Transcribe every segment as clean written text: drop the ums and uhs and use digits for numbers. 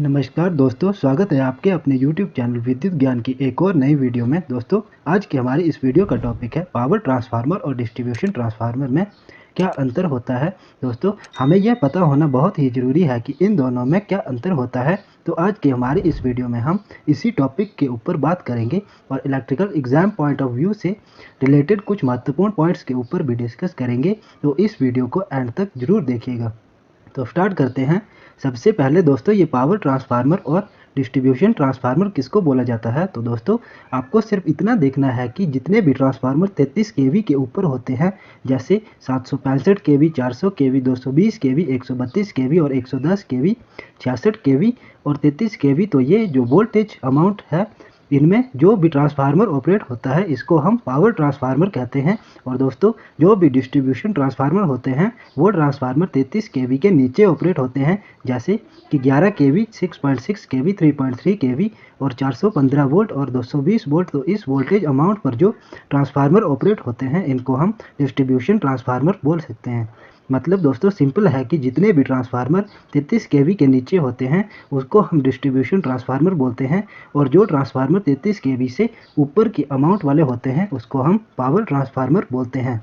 नमस्कार दोस्तों, स्वागत है आपके अपने YouTube चैनल विद्युत ज्ञान की एक और नई वीडियो में। दोस्तों, आज की हमारी इस वीडियो का टॉपिक है पावर ट्रांसफार्मर और डिस्ट्रीब्यूशन ट्रांसफार्मर में क्या अंतर होता है। दोस्तों, हमें यह पता होना बहुत ही ज़रूरी है कि इन दोनों में क्या अंतर होता है। तो आज की हमारी इस वीडियो में हम इसी टॉपिक के ऊपर बात करेंगे और electrical exam point of view से रिलेटेड कुछ महत्वपूर्ण पॉइंट्स के ऊपर भी डिस्कस करेंगे। तो इस वीडियो को एंड तक जरूर देखिएगा। तो स्टार्ट करते हैं। सबसे पहले दोस्तों, ये पावर ट्रांसफार्मर और डिस्ट्रीब्यूशन ट्रांसफार्मर किसको बोला जाता है। तो दोस्तों, आपको सिर्फ इतना देखना है कि जितने भी ट्रांसफार्मर 33 केवी के ऊपर होते हैं, जैसे 765 केवी, 400 केवी, 220 केवी, 132 केवी और 110 केवी, 66 केवी और 33 केवी, तो ये जो वोल्टेज अमाउंट है, इनमें जो भी ट्रांसफार्मर ऑपरेट होता है इसको हम पावर ट्रांसफार्मर कहते हैं। और दोस्तों, जो भी डिस्ट्रीब्यूशन ट्रांसफार्मर होते हैं वो ट्रांसफार्मर 33 केवी के नीचे ऑपरेट होते हैं, जैसे कि 11 केवी, 6.6 केवी, 3.3 केवी और 415 वोल्ट और 220 वोल्ट। तो इस वोल्टेज अमाउंट पर जो ट्रांसफार्मर ऑपरेट होते हैं इनको हम डिस्ट्रीब्यूशन ट्रांसफार्मर बोल सकते हैं। मतलब दोस्तों, सिंपल है कि जितने भी ट्रांसफार्मर 33 केवी के नीचे होते हैं उसको हम डिस्ट्रीब्यूशन ट्रांसफार्मर बोलते हैं, और जो ट्रांसफार्मर 33 केवी से ऊपर की अमाउंट वाले होते हैं उसको हम पावर ट्रांसफार्मर बोलते हैं।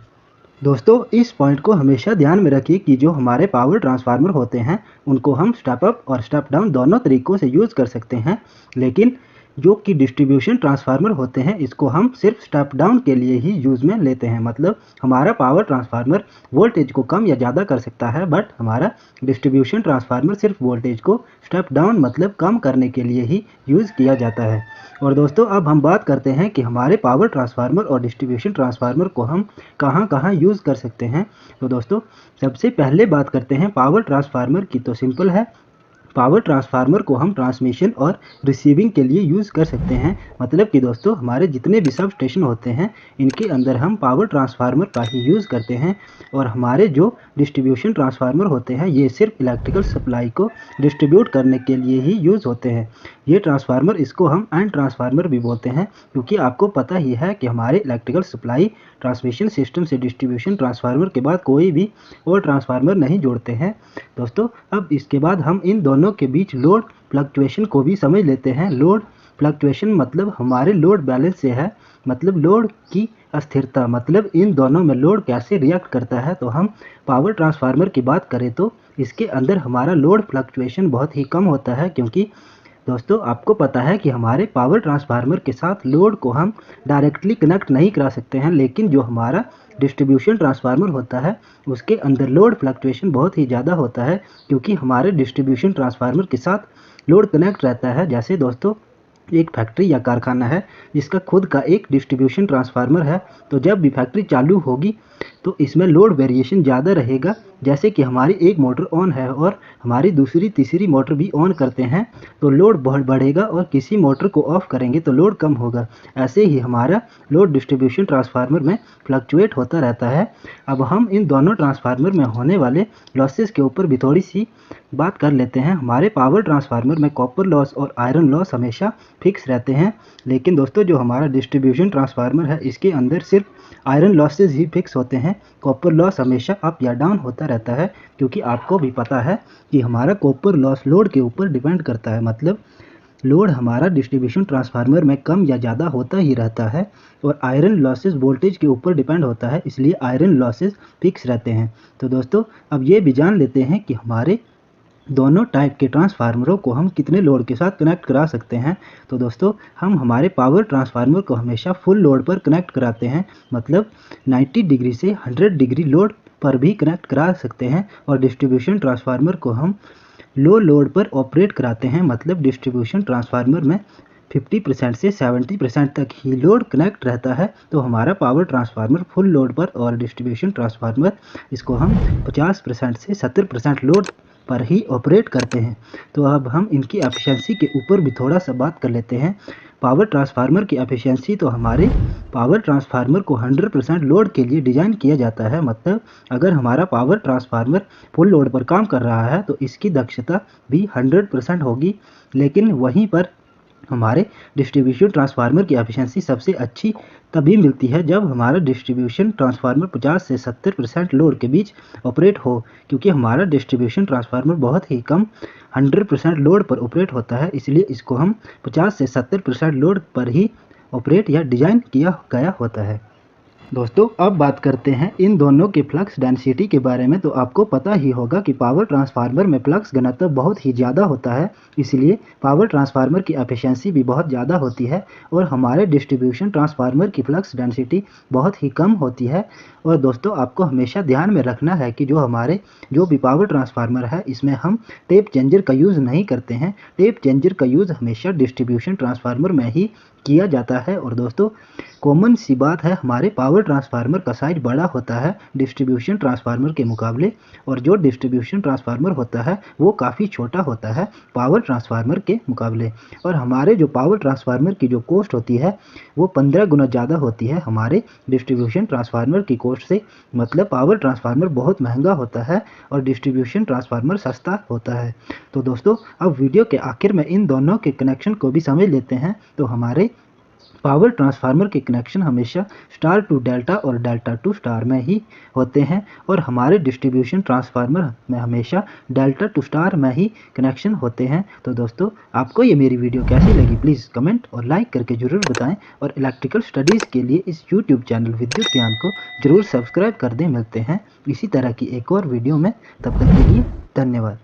दोस्तों, इस पॉइंट को हमेशा ध्यान में रखिए कि जो हमारे पावर ट्रांसफार्मर होते हैं उनको हम स्टेप अप और स्टेप डाउन दोनों तरीकों से यूज़ कर सकते हैं, लेकिन जो कि डिस्ट्रीब्यूशन ट्रांसफार्मर होते हैं इसको हम सिर्फ स्टेप डाउन के लिए ही यूज़ में लेते हैं। मतलब हमारा पावर ट्रांसफार्मर वोल्टेज को कम या ज़्यादा कर सकता है, बट हमारा डिस्ट्रीब्यूशन ट्रांसफार्मर सिर्फ वोल्टेज को स्टेप डाउन मतलब कम करने के लिए ही यूज़ किया जाता है। और दोस्तों, अब हम बात करते हैं कि हमारे पावर ट्रांसफार्मर और डिस्ट्रीब्यूशन ट्रांसफार्मर को हम कहाँ कहाँ यूज़ कर सकते हैं। तो दोस्तों, सबसे पहले बात करते हैं पावर ट्रांसफार्मर की। तो सिंपल है, पावर ट्रांसफार्मर को हम ट्रांसमिशन और रिसीविंग के लिए यूज़ कर सकते हैं। मतलब कि दोस्तों, हमारे जितने भी सब स्टेशन होते हैं इनके अंदर हम पावर ट्रांसफार्मर का ही यूज़ करते हैं, और हमारे जो डिस्ट्रीब्यूशन ट्रांसफार्मर होते हैं ये सिर्फ इलेक्ट्रिकल सप्लाई को डिस्ट्रीब्यूट करने के लिए ही यूज़ होते हैं। ये ट्रांसफार्मर, इसको हम एंड ट्रांसफार्मर भी बोलते हैं, क्योंकि आपको पता ही है कि हमारे इलेक्ट्रिकल सप्लाई ट्रांसमिशन सिस्टम से डिस्ट्रीब्यूशन ट्रांसफार्मर के बाद कोई भी और ट्रांसफार्मर नहीं जोड़ते हैं। दोस्तों, अब इसके बाद हम इन दोनों के बीच लोड फ्लक्चुएशन को भी समझ लेते हैं। लोड फ्लक्चुएशन मतलब हमारे लोड बैलेंस से है, मतलब लोड की अस्थिरता, मतलब इन दोनों में लोड कैसे रिएक्ट करता है। तो हम पावर ट्रांसफार्मर की बात करें तो इसके अंदर हमारा लोड फ्लक्चुएशन बहुत ही कम होता है, क्योंकि दोस्तों आपको पता है कि हमारे पावर ट्रांसफार्मर के साथ लोड को हम डायरेक्टली कनेक्ट नहीं करा सकते हैं, लेकिन जो हमारा डिस्ट्रीब्यूशन ट्रांसफार्मर होता है उसके अंदर लोड फ्लक्चुएशन बहुत ही ज़्यादा होता है, क्योंकि हमारे डिस्ट्रीब्यूशन ट्रांसफार्मर के साथ लोड कनेक्ट रहता है। जैसे दोस्तों, एक फैक्ट्री या कारखाना है जिसका खुद का एक डिस्ट्रीब्यूशन ट्रांसफार्मर है, तो जब भी फैक्ट्री चालू होगी तो इसमें लोड वेरिएशन ज़्यादा रहेगा। जैसे कि हमारी एक मोटर ऑन है और हमारी दूसरी तीसरी मोटर भी ऑन करते हैं तो लोड बहुत बढ़ेगा, और किसी मोटर को ऑफ करेंगे तो लोड कम होगा। ऐसे ही हमारा लोड डिस्ट्रीब्यूशन ट्रांसफार्मर में फ्लक्चुएट होता रहता है। अब हम इन दोनों ट्रांसफार्मर में होने वाले लॉसेस के ऊपर भी थोड़ी सी बात कर लेते हैं। हमारे पावर ट्रांसफार्मर में कॉपर लॉस और आयरन लॉस हमेशा फिक्स रहते हैं, लेकिन दोस्तों जो हमारा डिस्ट्रीब्यूशन ट्रांसफार्मर है इसके अंदर सिर्फ आयरन लॉसेज ही फिक्स होते हैं। कॉपर लॉस हमेशा अप या डाउन होता रहता है, क्योंकि आपको भी पता है कि हमारा कॉपर लॉस लोड के ऊपर डिपेंड करता है। मतलब लोड हमारा डिस्ट्रीब्यूशन ट्रांसफार्मर में कम या ज़्यादा होता ही रहता है, और आयरन लॉसेज वोल्टेज के ऊपर डिपेंड होता है, इसलिए आयरन लॉसेज फिक्स रहते हैं। तो दोस्तों, अब ये भी जान लेते हैं कि हमारे दोनों टाइप के ट्रांसफार्मरों को हम कितने लोड के साथ कनेक्ट करा सकते हैं। तो दोस्तों, हम हमारे पावर ट्रांसफार्मर को हमेशा फुल लोड पर कनेक्ट कराते हैं, मतलब 90 डिग्री से 100 डिग्री लोड पर भी कनेक्ट करा सकते हैं, और डिस्ट्रीब्यूशन ट्रांसफार्मर को हम लो लोड पर ऑपरेट कराते हैं। मतलब डिस्ट्रीब्यूशन ट्रांसफार्मर में 50% से 70% तक ही लोड कनेक्ट रहता है, तो हमारा पावर ट्रांसफार्मर फुल लोड पर, और डिस्ट्रीब्यूशन ट्रांसफार्मर इसको हम 50% से 70% लोड पर ही ऑपरेट करते हैं। तो अब हम इनकी एफिशिएंसी के ऊपर भी थोड़ा सा बात कर लेते हैं। पावर ट्रांसफार्मर की एफिशिएंसी, तो हमारे पावर ट्रांसफार्मर को 100% लोड के लिए डिज़ाइन किया जाता है। मतलब अगर हमारा पावर ट्रांसफार्मर फुल लोड पर काम कर रहा है तो इसकी दक्षता भी 100% होगी, लेकिन वहीं पर हमारे डिस्ट्रीब्यूशन ट्रांसफार्मर की एफिशिएंसी सबसे अच्छी तभी मिलती है जब हमारा डिस्ट्रीब्यूशन ट्रांसफार्मर 50 से 70% लोड के बीच ऑपरेट हो, क्योंकि हमारा डिस्ट्रीब्यूशन ट्रांसफार्मर बहुत ही कम 100% लोड पर ऑपरेट होता है, इसलिए इसको हम 50 से 70% लोड पर ही ऑपरेट या डिज़ाइन किया गया होता है। दोस्तों अब बात करते हैं इन दोनों के फ्लक्स डेंसिटी के बारे में। तो आपको पता ही होगा कि पावर ट्रांसफार्मर में फ्लक्स घनत्व बहुत ही ज़्यादा होता है, इसलिए पावर ट्रांसफार्मर की एफिशिएंसी भी बहुत ज़्यादा होती है और हमारे डिस्ट्रीब्यूशन ट्रांसफार्मर की फ्लक्स डेंसिटी बहुत ही कम होती है। और दोस्तों आपको हमेशा ध्यान में रखना है कि जो भी पावर ट्रांसफार्मर है इसमें हम टेप चेंजर का यूज़ नहीं करते हैं। टेप चेंजर का यूज़ हमेशा डिस्ट्रीब्यूशन ट्रांसफार्मर में ही किया जाता है। और दोस्तों कॉमन सी बात है, हमारे पावर ट्रांसफार्मर का साइज बड़ा होता है डिस्ट्रीब्यूशन ट्रांसफार्मर के मुकाबले, और जो डिस्ट्रीब्यूशन ट्रांसफार्मर होता है वो काफ़ी छोटा होता है पावर ट्रांसफार्मर के मुकाबले। और हमारे जो पावर ट्रांसफार्मर की जो कॉस्ट होती है वो 15 गुना ज़्यादा होती है हमारे डिस्ट्रीब्यूशन ट्रांसफार्मर की कॉस्ट से। मतलब पावर ट्रांसफार्मर बहुत महंगा होता है और डिस्ट्रीब्यूशन ट्रांसफार्मर सस्ता होता है। तो दोस्तों अब वीडियो के आखिर में इन दोनों के कनेक्शन को भी समझ लेते हैं। तो हमारे पावर ट्रांसफार्मर के कनेक्शन हमेशा स्टार टू डेल्टा और डेल्टा टू स्टार में ही होते हैं, और हमारे डिस्ट्रीब्यूशन ट्रांसफार्मर में हमेशा डेल्टा टू स्टार में ही कनेक्शन होते हैं। तो दोस्तों आपको ये मेरी वीडियो कैसी लगी प्लीज़ कमेंट और लाइक करके ज़रूर बताएं, और इलेक्ट्रिकल स्टडीज़ के लिए इस यूट्यूब चैनल विद्युत ज्ञान को ज़रूर सब्सक्राइब कर दें। मिलते हैं इसी तरह की एक और वीडियो में, तब तक के लिए धन्यवाद।